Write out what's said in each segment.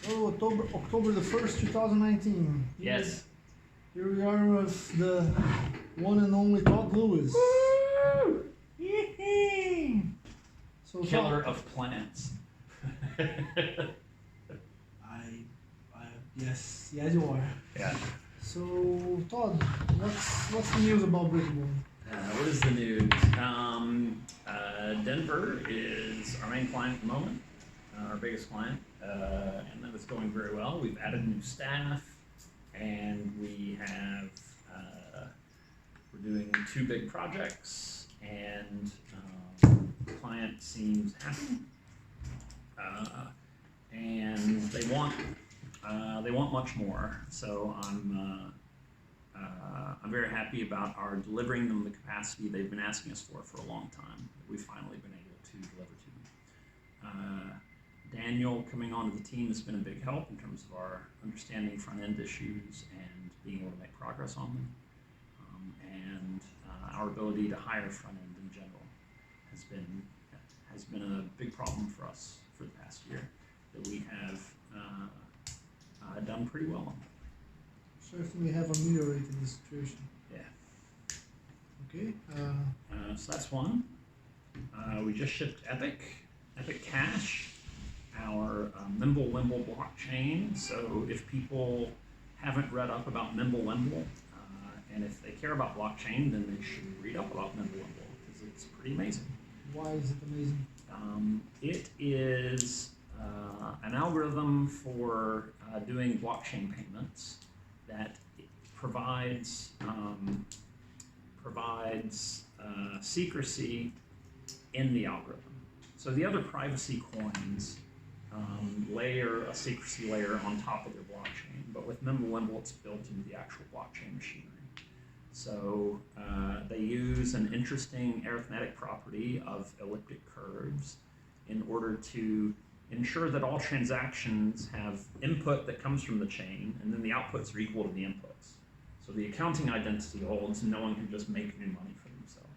So October the 1st, 2019. Yes. Here we are with the one and only Todd Lewis. Woo! So Killer Todd, of plants. yes, you are. Yeah. So Todd, what's the news about Brickbone? What is the news? Denver is our main client at the moment, our biggest client, and that is going very well. We've added new staff, and we have we're doing 2 big projects, and the client seems happy, and they want much more. So I'm very happy about our delivering them the capacity they've been asking us for a long time. We've finally been able to deliver to them. Daniel coming onto the team has been a big help in terms of our understanding front-end issues and being able to make progress on them. And our ability to hire front-end in general has been a big problem for us for the past year that we have done pretty well on. Certainly have ameliorated the situation. Yeah. Okay. So that's one. We just shipped Epic Cache, our Mimblewimble blockchain. So if people haven't read up about Mimblewimble, and if they care about blockchain, then they should read up about Mimblewimble because it's pretty amazing. Why is it amazing? It is an algorithm for doing blockchain payments that provides secrecy in the algorithm. So the other privacy coins layer a secrecy layer on top of their blockchain, but with Mimblewimble it's built into the actual blockchain machinery. So they use an interesting arithmetic property of elliptic curves in order to ensure that all transactions have input that comes from the chain, and then the outputs are equal to the inputs. So the accounting identity holds, and no one can just make new money for themselves.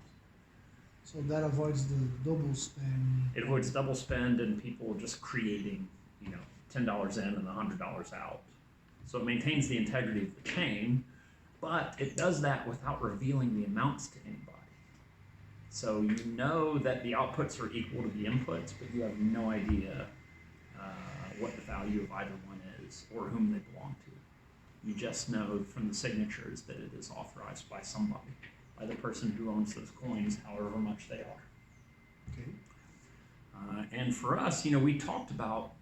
So that avoids the double spend. It avoids double spend and people just creating, $10 in and $100 out. So it maintains the integrity of the chain, but it does that without revealing the amounts to anybody. So you know that the outputs are equal to the inputs, but you have no idea what the value of either one is or whom they belong to. You just know from the signatures that it is authorized by somebody, by the person who owns those coins, however much they are. Okay. And for us, we talked about,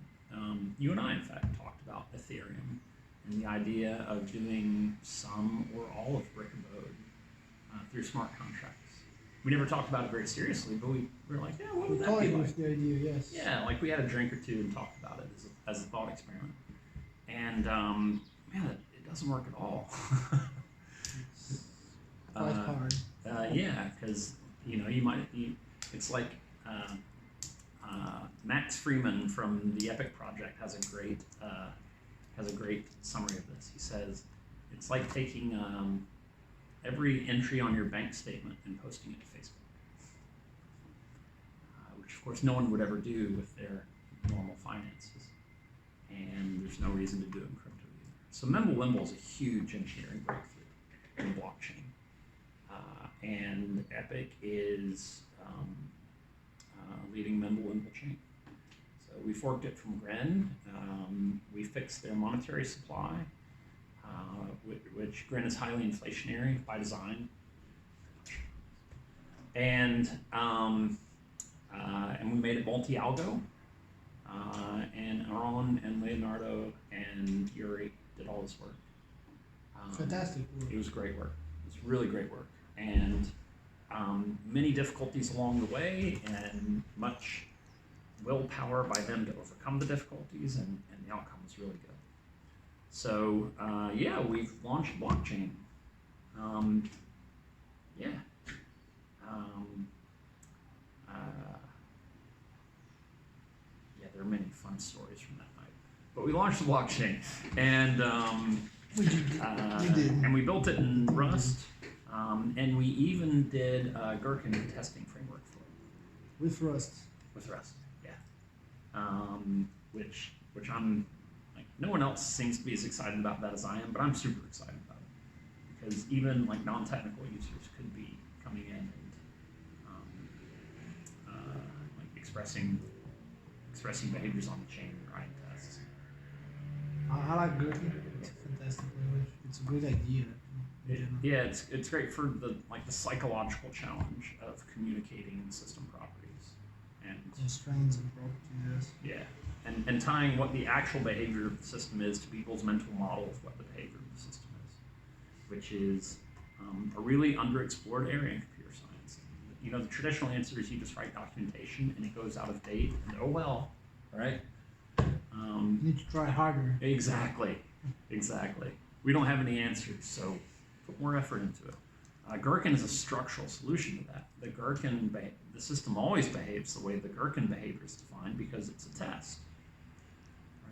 you and I in fact talked about Ethereum and the idea of doing some or all of Brick and Bode through smart contracts. We never talked about it very seriously, but we were like, yeah, what would that be like? With the idea, yes. Yeah, like we had a drink or two and talked about it as a thought experiment. And man, it doesn't work at all. It's quite hard. Yeah, because it's like Max Freeman from the Epic project has a great summary of this. He says it's like taking every entry on your bank statement and posting it to Facebook, which of course no one would ever do with their normal finances, and there's no reason to do it in crypto either. So Mimblewimble is a huge engineering breakthrough in blockchain, and Epic is leading Mimblewimble chain. So we forked it from Gren. We fixed their monetary supply, which Gren is highly inflationary by design, and we made it multi-algo, and Aaron and Leonardo and Yuri did all this work. Fantastic work. It was great work. It was really great work, and many difficulties along the way, and much willpower by them to overcome the difficulties, and the outcome was really good. So we've launched blockchain. There are many fun stories from that night. But we launched the blockchain, and We did. and we built it in Rust, and we even did a Gherkin testing framework for it. With Rust. With Rust, yeah. Which I'm like no one else seems to be as excited about that as I am, but I'm super excited about it because even like non-technical users could be coming in and like expressing behaviors on the chain and writing tests. I like Gherkin. It's a fantastic language. It's a great idea. Yeah, it's great for the psychological challenge of communicating system properties and Constraints and properties. yeah, and tying what the actual behavior of the system is to people's mental model of what the behavior of the system is, which is a really underexplored area in computer science. You know, the traditional answer is you just write documentation and it goes out of date, and oh well, right? You need to try harder. Exactly. We don't have any answers, so put more effort into it. Gherkin is a structural solution to that. The system always behaves the way the Gherkin behavior is defined because it's a test,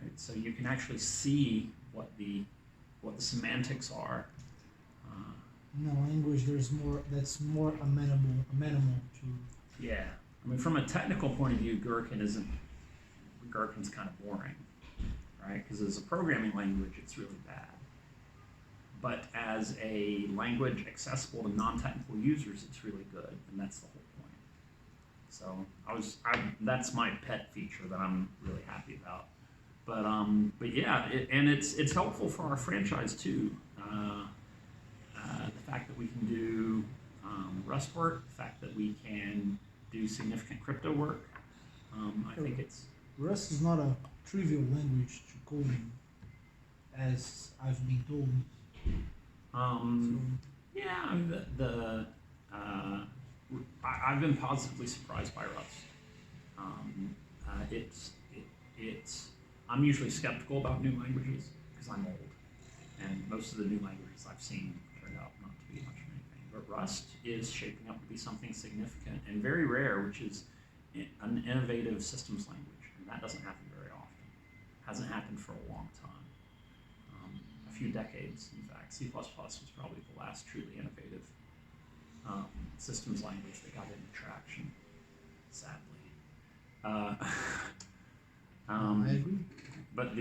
right? So you can actually see what the semantics are. In a language, there's more that's more amenable to. Yeah, I mean, from a technical point of view, Gherkin's kind of boring, right? Because as a programming language, it's really bad. But as a language accessible to non-technical users, it's really good, and that's the whole point. So that's my pet feature that I'm really happy about. But yeah, it's helpful for our franchise too. The fact that we can do Rust work, the fact that we can do significant crypto work, I think it's. Rust is not a trivial language to code in, as I've been told. Yeah, I mean, I've been positively surprised by Rust. I'm usually skeptical about new languages because I'm old, and most of the new languages I've seen turned out not to be much of anything. But Rust is shaping up to be something significant and very rare, which is an innovative systems language, and that doesn't happen very often. Hasn't happened for a long time. A few decades, in fact. C++ was probably the last truly innovative systems language that got any traction, sadly. I agree. But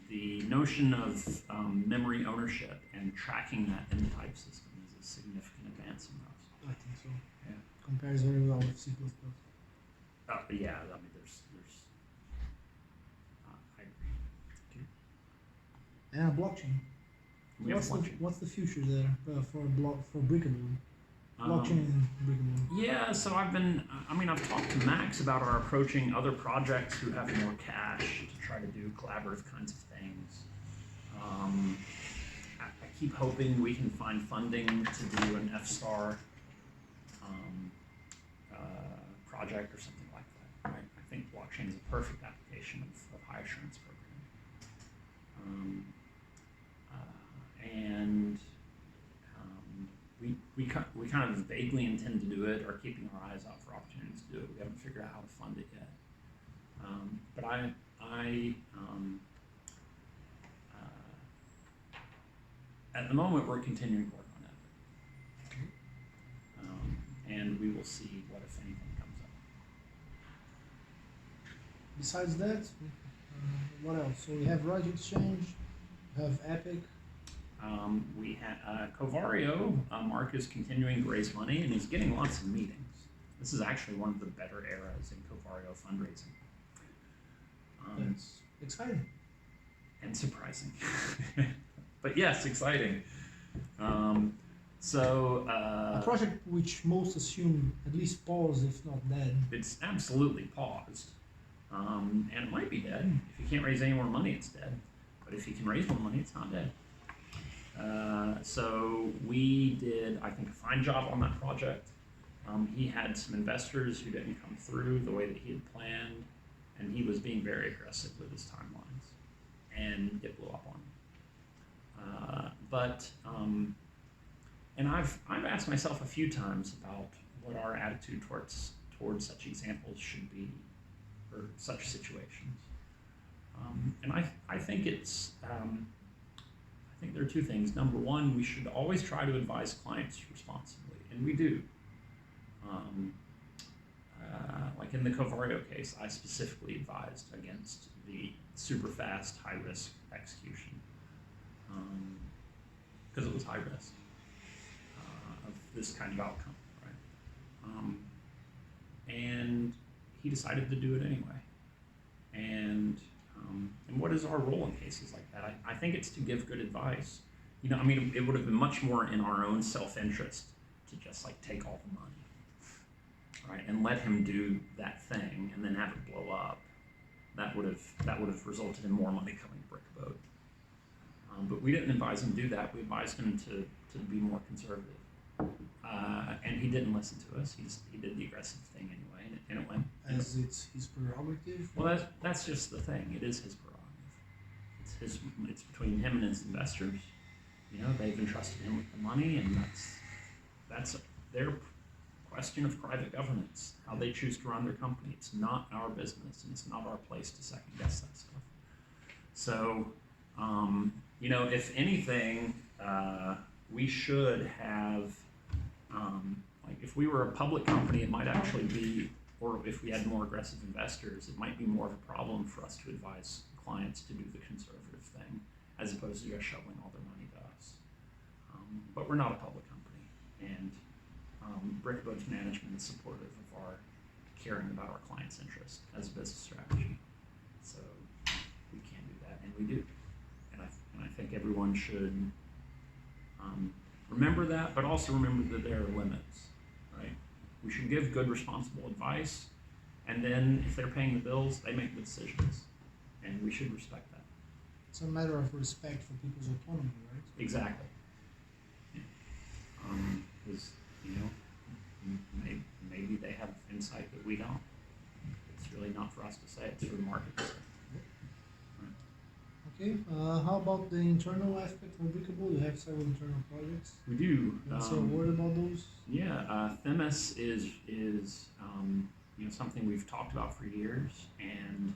the notion of memory ownership and tracking that in the type system is a significant advance in Rust. I think so. Yeah. Compares very well with C++. Yeah, I mean, there's I agree. And blockchain. We have blockchain. What's the future there for Brickable? Blockchain and Brickable. Yeah, so I've talked to Max about our approaching other projects who have more cash to try to do collaborative kinds of things. I keep hoping we can find funding to do an F-star project or something like that. Right? I think blockchain is a perfect application of high assurance programming. We kind of vaguely intend to do it, or keeping our eyes out for opportunities to do it. We haven't figured out how to fund it yet. But at the moment, we're continuing to work on that. And we will see what, if anything, comes up. Besides that, what else? So we have Raj Exchange, we have Epic. We have Covario. Mark is continuing to raise money, and he's getting lots of meetings. This is actually one of the better eras in Covario fundraising. That's exciting. And surprising. But yes, exciting. A project which most assume at least paused, if not dead. It's absolutely paused. And it might be dead. If you can't raise any more money, it's dead. But if you can raise more money, it's not dead. So we did, I think, a fine job on that project. He had some investors who didn't come through the way that he had planned, and he was being very aggressive with his timelines, and it blew up on him. And I've asked myself a few times about what our attitude towards such examples should be, or such situations. And I think it's. I think there are two things. Number one, we should always try to advise clients responsibly, and we do. like in the Covario case, I specifically advised against the super fast, high risk execution because it was high risk of this kind of outcome, right? And he decided to do it anyway. And what is our role in cases like that? I think it's to give good advice. You know, I mean, it would have been much more in our own self-interest to just like take all the money, right, and let him do that thing and then have it blow up. That would have resulted in more money coming to Brick Boat. But we didn't advise him to do that. We advised him to be more conservative, and he didn't listen to us. He did the aggressive thing anyway, and it went. As it's his prerogative. Well, that's just the thing. It is his prerogative. It's between him and his investors. You know, they've entrusted him with the money, and that's their question of private governance, how they choose to run their company. It's not our business, and it's not our place to second guess that stuff. So, you know, if anything, we should have, like, if we were a public company, it might actually be, or if we had more aggressive investors, it might be more of a problem for us to advise clients to do the conservative thing, as opposed to just shoveling all their money to us. But we're not a public company, and Brick Boat's management is supportive of our caring about our clients' interest as a business strategy. So we can do that, and we do. And I think everyone should remember that, but also remember that there are limits, right? We should give good, responsible advice, and then if they're paying the bills, they make the decisions, and we should respect that. It's a matter of respect for people's autonomy, right? Exactly. Yeah. Because, you know, maybe they have insight that we don't. It's really not for us to say, it's for the market to say. Okay, how about the internal aspect of Brickable? You have several internal projects. We do. Say a word about those. Yeah, Themis is you know, something we've talked about for years, and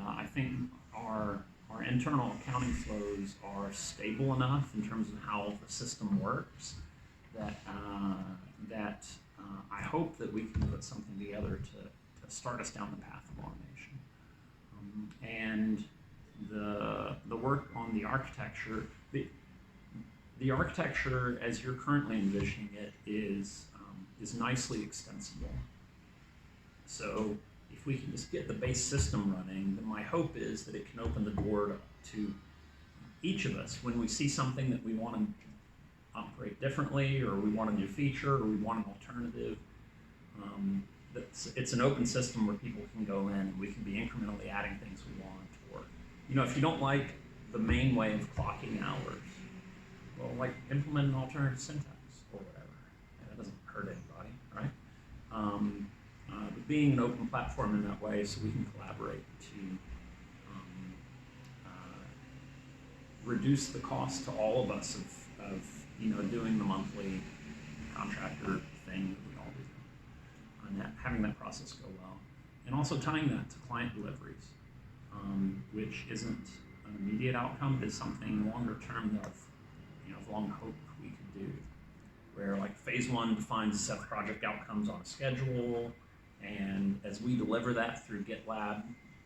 I think our internal accounting flows are stable enough in terms of how the system works that I hope that we can put something together to start us down the path of automation. And the work on the architecture, the architecture as you're currently envisioning it is nicely extensible. So if we can just get the base system running, then my hope is that it can open the door to each of us when we see something that we want to operate differently, or we want a new feature, or we want an alternative. It's an open system where people can go in and we can be incrementally adding things we want. Or, you know, if you don't like the main way of clocking hours, well, like, implement an alternative syntax or whatever. That doesn't hurt anybody, right? But being an open platform in that way, so we can collaborate to reduce the cost to all of us of you know, doing the monthly contractor thing that we all do, and having that process go well, and also tying that to client deliveries, which isn't an immediate outcome, but is something longer term that I've long hoped we could do, where, like, phase one defines a set of project outcomes on a schedule, and as we deliver that through GitLab,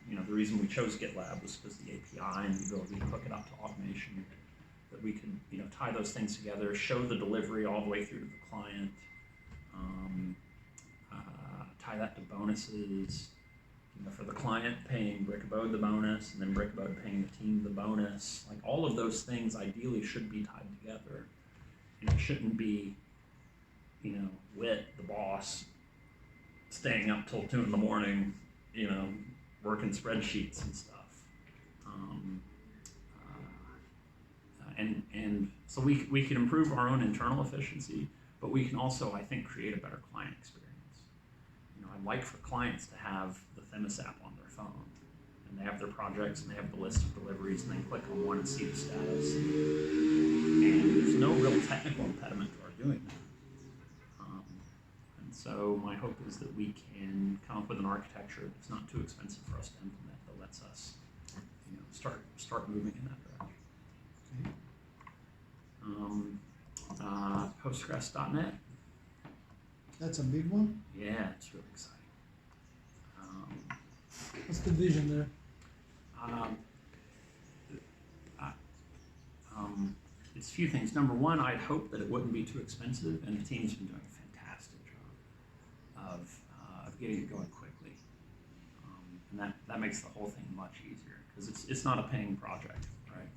you know, the reason we chose GitLab was because the API and the ability to hook it up to automation, that we could, you know, tie those things together, show the delivery all the way through to the client, tie that to bonuses, you know, for the client paying Brickabode the bonus, and then Brickabode paying the team the bonus. Like, all of those things ideally should be tied together, and it shouldn't be, you know, Whit, the boss, staying up till 2 a.m, you know, working spreadsheets and stuff. And so we can improve our own internal efficiency, but we can also, I think, create a better client experience. You know, I'd like for clients to have the Themis app on their phone, and they have their projects, and they have the list of deliveries, and they click on one and see the status. And there's no real technical impediment to our doing that. And so my hope is that we can come up with an architecture that's not too expensive for us to implement, that lets us, you know, start moving in that direction. Okay. Postgres.net. That's a big one. Yeah, it's really exciting. What's the vision there? Um, I- it's a few things. Number one, I'd hope that it wouldn't be too expensive, and the team's been doing a fantastic job of getting it going quickly. And that makes the whole thing much easier, because it's not a paying project, right?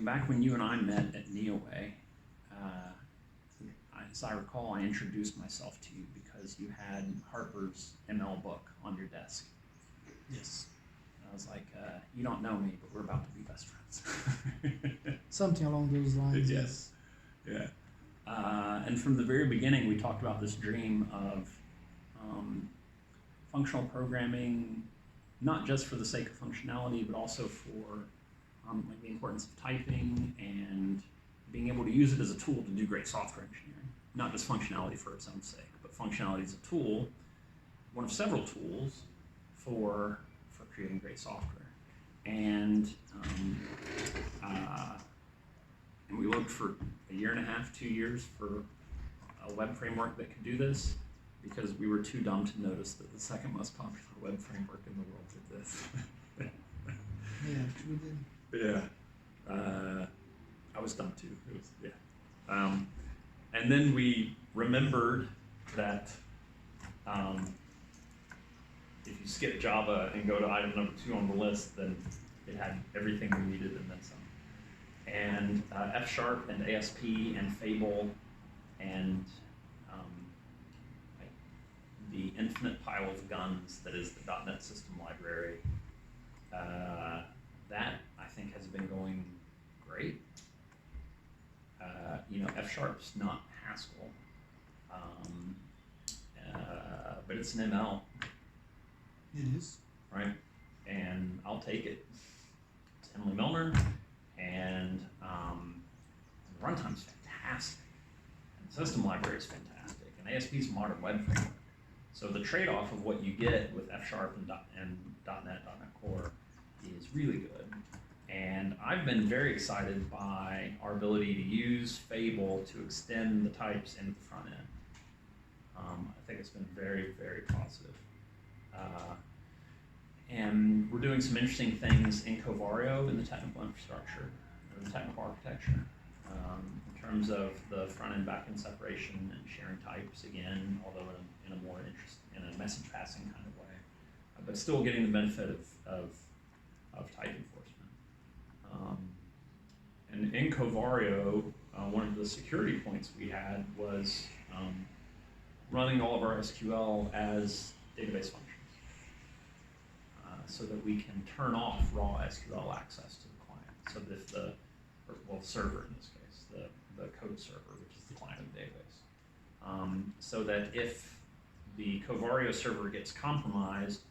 Back when you and I met at NeoWay, as I recall, I introduced myself to you because you had Harper's ML book on your desk. Yes. And I was like, you don't know me, but we're about to be best friends. Something along those lines. Yes. Yeah. And from the very beginning, we talked about this dream of functional programming, not just for the sake of functionality, but also for like the importance of typing and being able to use it as a tool to do great software engineering. Not just functionality for its own sake, but functionality as a tool, one of several tools for creating great software. And we looked for a year and a half, 2 years for a web framework that could do this, because we were too dumb to notice that the second most popular web framework in the world did this. Yeah, we did. Yeah. I was dumb too. It was, yeah. And then we remembered that if you skip Java and go to item number 2 on the list, then it had everything we needed and then some. And F# and ASP and Fable and like the infinite pile of guns that is the .NET System Library, that I think has been going great. F#'s not Haskell, but it's an ML. It is. Right? And I'll take it. It's Emily Milner, and the runtime's fantastic, and the system library is fantastic, and ASP's a modern web framework. So the trade-off of what you get with F# and .NET Core is really good. And I've been very excited by our ability to use Fable to extend the types into the front end. I think it's been very, very positive. And we're doing some interesting things in Covario in the technical infrastructure, or the technical architecture, in terms of the front end, back end separation and sharing types again, although in a more in a message passing kind of way, but still getting the benefit of type enforcement. And in Covario, one of the security points we had was running all of our SQL as database functions, so that we can turn off raw SQL access to the client. So that if the server in this case, the code server, which is the client of the database, so that if the Covario server gets compromised,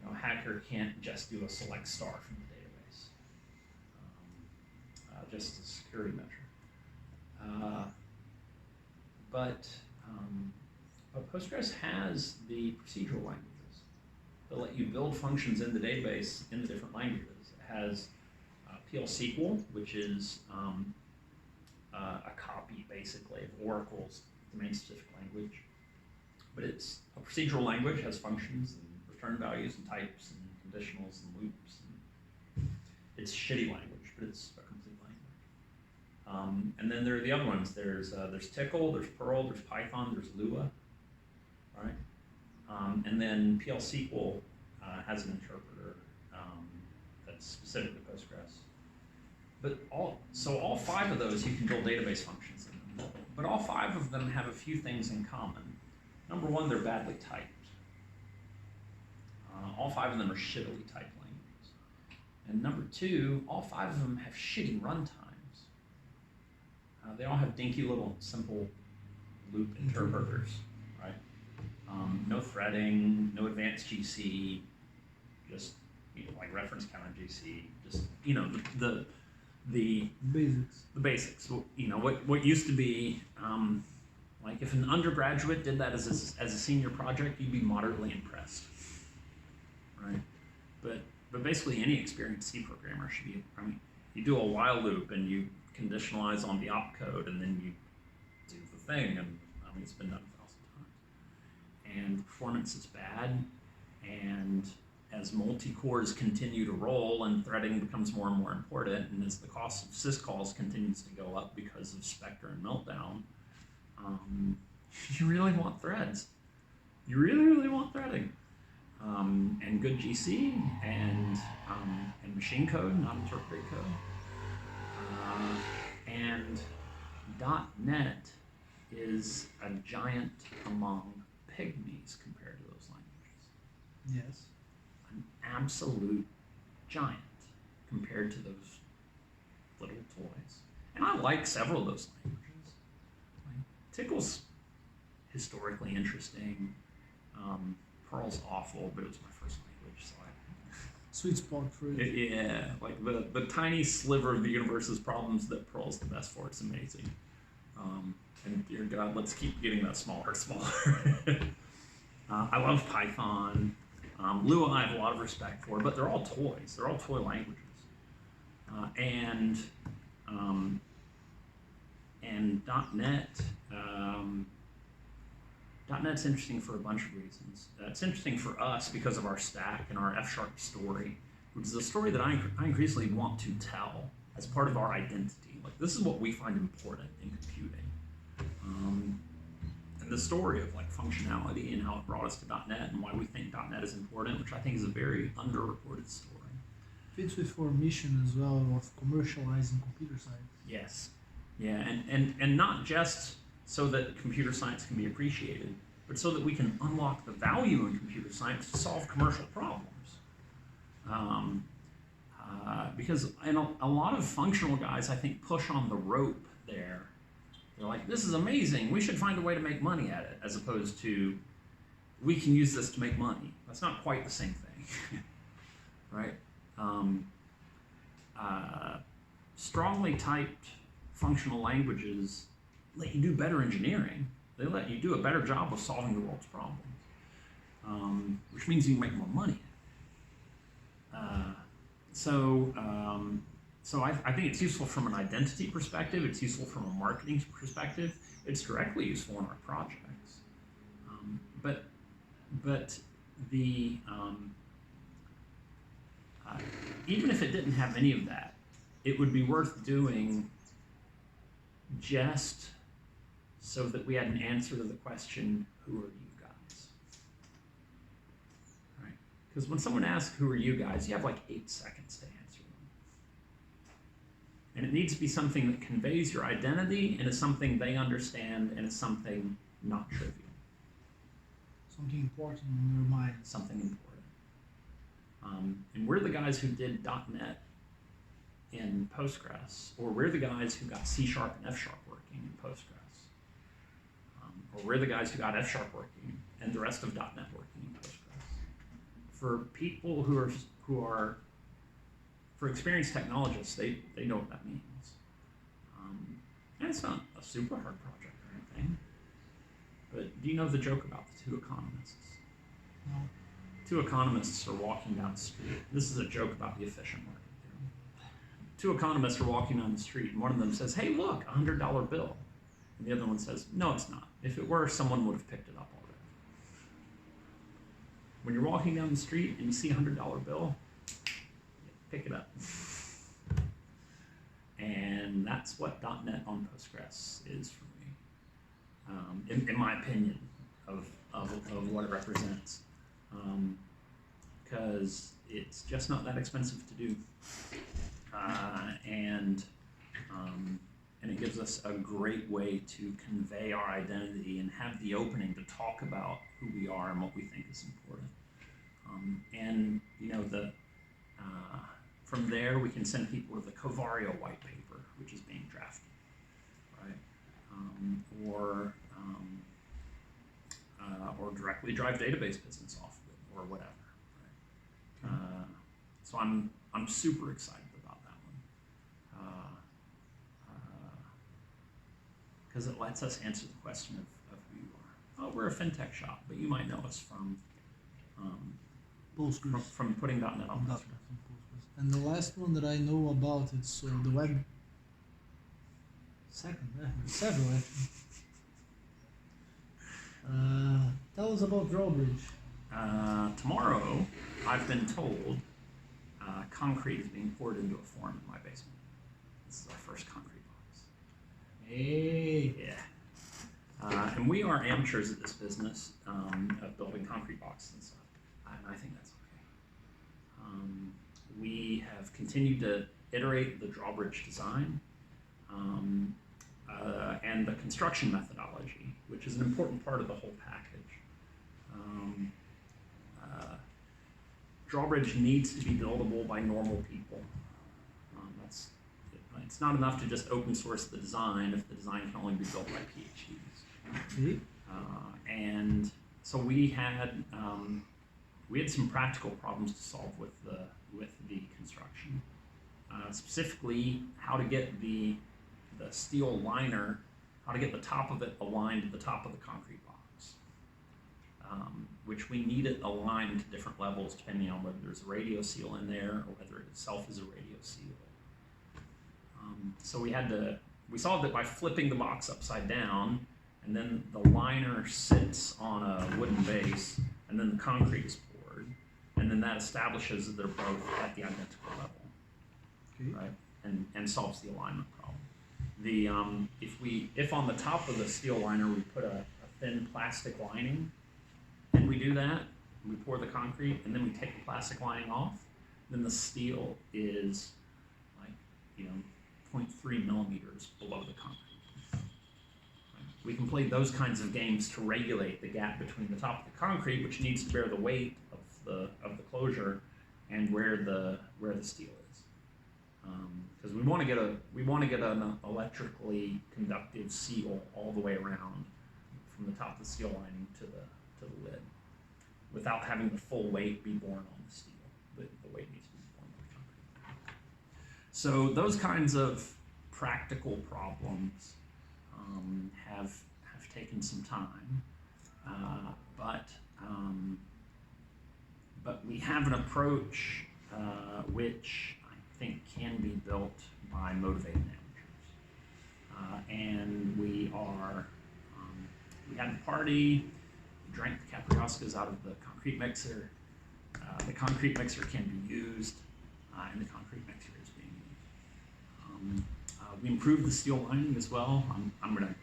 a hacker can't just do a select star from the database, just as a security measure. But Postgres has the procedural languages that let you build functions in the database in the different languages. It has PL/SQL, which is a copy, basically, of Oracle's domain-specific language. But it's a procedural language, has functions and return values and types and conditionals and loops. And it's shitty language, but it's a complete language. And then there are the other ones. There's Tcl, there's Perl, there's Python, there's Lua, right? And then PL/SQL has an interpreter that's specific to Postgres. But all 5 of those you can build database functions in them. But all 5 of them have a few things in common. Number one, they're badly typed. All 5 of them are shittily typed languages. And number 2, all 5 of them have shitty runtimes. They all have dinky little simple loop interpreters, right? No threading, no advanced GC, just like reference counter GC, just the basics. The basics. What used to be like if an undergraduate did that as a senior project, you'd be moderately impressed, right? But basically any experienced C programmer should be. You do a while loop and you conditionalize on the opcode, and then you do the thing, and I mean, it's been done 1,000 times. And the performance is bad, and as multi-cores continue to roll and threading becomes more and more important, and as the cost of syscalls continues to go up because of Spectre and Meltdown, you really want threads. You really, really want threading. And good GC and machine code, not interpreted code. And .NET is a giant among pygmies compared to those languages. Yes. An absolute giant compared to those little toys. And I like several of those languages. Tickle's historically interesting. Perl's awful, but it was my first language, so Sweet spot for it. yeah, like the tiny sliver of the universe's problems that Perl's the best for. It's amazing. And dear God, let's keep getting that smaller and smaller. I love Python. Lua I have a lot of respect for, but they're all toys. They're all toy languages. And .NET, .NET's interesting for a bunch of reasons. It's interesting for us because of our stack and our F# story, which is a story that I increasingly want to tell as part of our identity. Like, this is what we find important in computing. And the story of like functionality and how it brought us to .NET and why we think .NET is important, which I think is a very underreported story. Fits with our mission as well of commercializing computer science. Yes. Yeah, and not just so that computer science can be appreciated, but so that we can unlock the value in computer science to solve commercial problems. Because a lot of functional guys, I think, push on the rope there. They're like, this is amazing, we should find a way to make money at it, as opposed to, we can use this to make money. That's not quite the same thing, right? Strongly typed functional languages let you do better engineering. They let you do a better job of solving the world's problems, which means you can make more money. So I think it's useful from an identity perspective. It's useful from a marketing perspective. It's directly useful in our projects. But the even if it didn't have any of that, it would be worth doing just so that we had an answer to the question, who are you guys? Right? Because when someone asks, who are you guys, you have like 8 seconds to answer them. And it needs to be something that conveys your identity and is something they understand and is something not trivial. Something important in your mind. Something important. And we're the guys who did .NET in Postgres, or we're the guys who got C# and F# working in Postgres, or we're the guys who got F# working and the rest of .NET working in Postgres. For people who are for experienced technologists, they know what that means. And it's not a super hard project or anything. But do you know the joke about the 2 economists? No. 2 economists are walking down the street. This is a joke about the efficient market theorem. 2 economists are walking down the street, and one of them says, hey, look, $100 bill. And the other one says, no, it's not. If it were, someone would have picked it up already. When you're walking down the street and you see a $100 bill, pick it up. And that's what .NET on Postgres is for me, in my opinion, of what it represents. Because it's just not that expensive to do. And it gives us a great way to convey our identity and have the opening to talk about who we are and what we think is important. And you know, from there we can send people to the Covario white paper, which is being drafted, right? Or directly drive database business off of it, or whatever. Right? So I'm super excited about that one, because it lets us answer the question of who you are. Oh, we're a fintech shop, but you might know us from Postgres. from putting .NET on Postgres. And the last one that I know about is the web Several actually. Tell us about drawbridge. Tomorrow, I've been told, concrete is being poured into a form in my basement. This is our first concrete box. Hey. Yeah. And we are amateurs at this business of building concrete boxes and stuff. And I think that's okay. We have continued to iterate the drawbridge design and the construction methodology, which is an important part of the whole package. Drawbridge needs to be buildable by normal people. It's not enough to just open source the design if the design can only be built by PhDs. And so we had some practical problems to solve with the construction. Specifically, how to get the steel liner, how to get the top of it aligned to the top of the concrete box, which we need it aligned to different levels depending on whether there's a radio seal in there or whether it itself is a radio seal. So we solved it by flipping the box upside down, and then the liner sits on a wooden base, and then the concrete is poured, and then that establishes that they're both at the identical level, right? And solves the alignment problem. If on the top of the steel liner we put a thin plastic lining, and we do that, we pour the concrete, and then we take the plastic lining off, then the steel is 0.3 millimeters below the concrete. Right? We can play those kinds of games to regulate the gap between the top of the concrete, which needs to bear the weight of the closure, and where the steel is. Because we want to get an electrically conductive seal all the way around from the top of the steel lining to the lid, without having the full weight be borne on the steel. The weight needs to be borne on the concrete. So those kinds of practical problems have taken some time, but we have an approach which I think can be built by motivated amateurs. And we had a party, we drank the Caprioscas out of the concrete mixer. The concrete mixer can be used, and the concrete mixer is being used. We improved the steel lining as well. I'm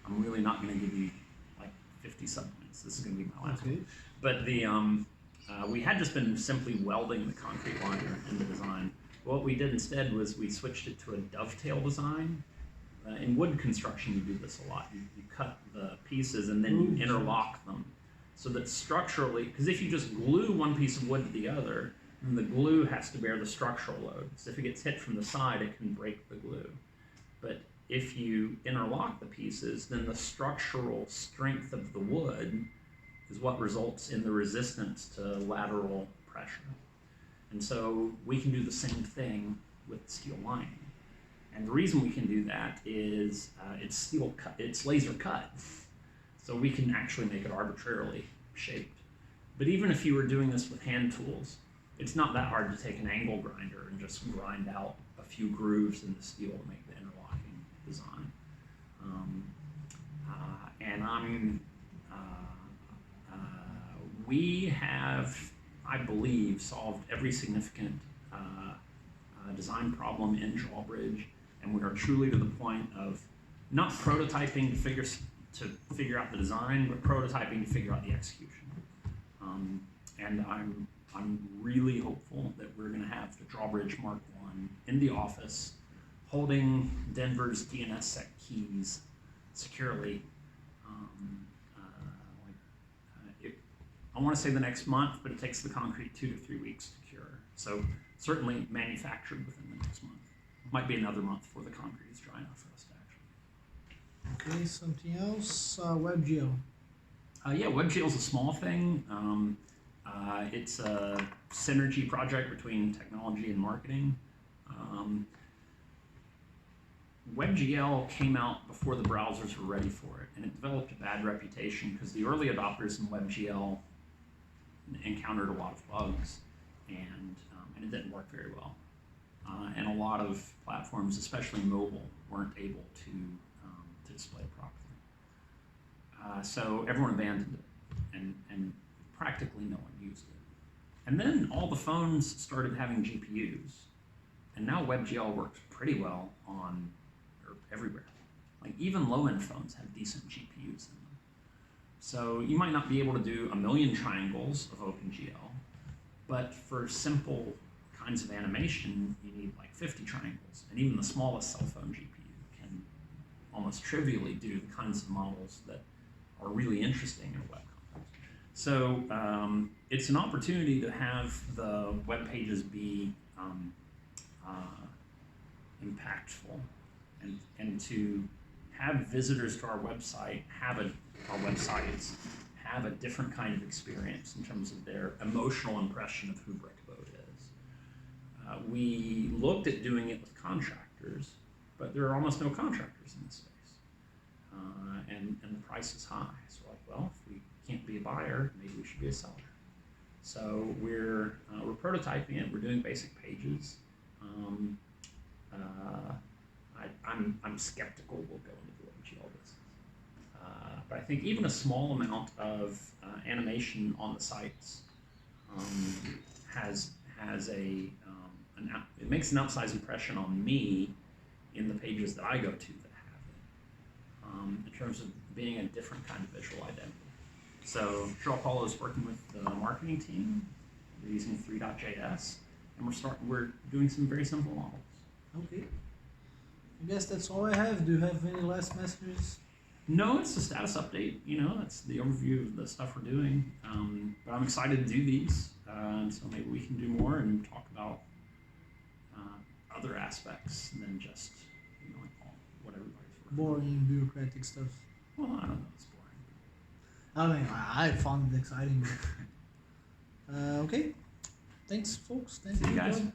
really not gonna give you like 50 supplements. This is gonna be my last one. But we had just been simply welding the concrete liner in the design. What we did instead was we switched it to a dovetail design. In wood construction, you do this a lot. You cut the pieces and then you interlock them, so that structurally, because if you just glue one piece of wood to the other, then the glue has to bear the structural load. So if it gets hit from the side, it can break the glue. But if you interlock the pieces, then the structural strength of the wood is what results in the resistance to lateral pressure. And so we can do the same thing with steel lining. And the reason we can do that is it's steel cut, it's laser cut. So we can actually make it arbitrarily shaped. But even if you were doing this with hand tools, it's not that hard to take an angle grinder and just grind out a few grooves in the steel to make the interlocking design. We have, I believe, solved every significant design problem in drawbridge, and we are truly to the point of not prototyping to figure out the design, but prototyping to figure out the execution. And I'm really hopeful that we're going to have the Drawbridge Mark I in the office, holding Denver's DNSSEC keys securely. I want to say the next month, but it takes the concrete 2 to 3 weeks to cure. So certainly manufactured within the next month. Might be another month before the concrete is dry enough for us to actually. Okay, something else. WebGL. Yeah, WebGL is a small thing. It's a synergy project between technology and marketing. WebGL came out before the browsers were ready for it, and it developed a bad reputation because the early adopters in WebGL encountered a lot of bugs, and it didn't work very well. And a lot of platforms, especially mobile, weren't able to display it properly. So everyone abandoned it, and practically no one used it. And then all the phones started having GPUs, and now WebGL works pretty well on everywhere. Like even low-end phones have decent GPUs in them. So you might not be able to do a million triangles of OpenGL, but for simple kinds of animation, you need like 50 triangles. And even the smallest cell phone GPU can almost trivially do the kinds of models that are really interesting in a web context. So it's an opportunity to have the web pages be impactful, and to have visitors to our website our websites have a different kind of experience in terms of their emotional impression of who Brickabode is. We looked at doing it with contractors, but there are almost no contractors in this space, and the price is high. So we're like, well, if we can't be a buyer, maybe we should be a seller. So we're prototyping it. We're doing basic pages. I'm skeptical we'll go into the OpenGL business. But I think even a small amount of animation on the sites it makes an outsized impression on me in the pages that I go to that have it, in terms of being a different kind of visual identity. So Joao Paulo is working with the marketing team. We're using 3.js, and we're doing some very simple models. Okay. I guess that's all I have. Do you have any last messages? No, it's a status update. That's the overview of the stuff we're doing. But I'm excited to do these, so maybe we can do more and talk about other aspects than just what everybody's working on. Boring, bureaucratic stuff. Well, I don't know. It's boring. I mean, I found it exciting. Okay. Thanks, folks. Thank See you guys. Todd.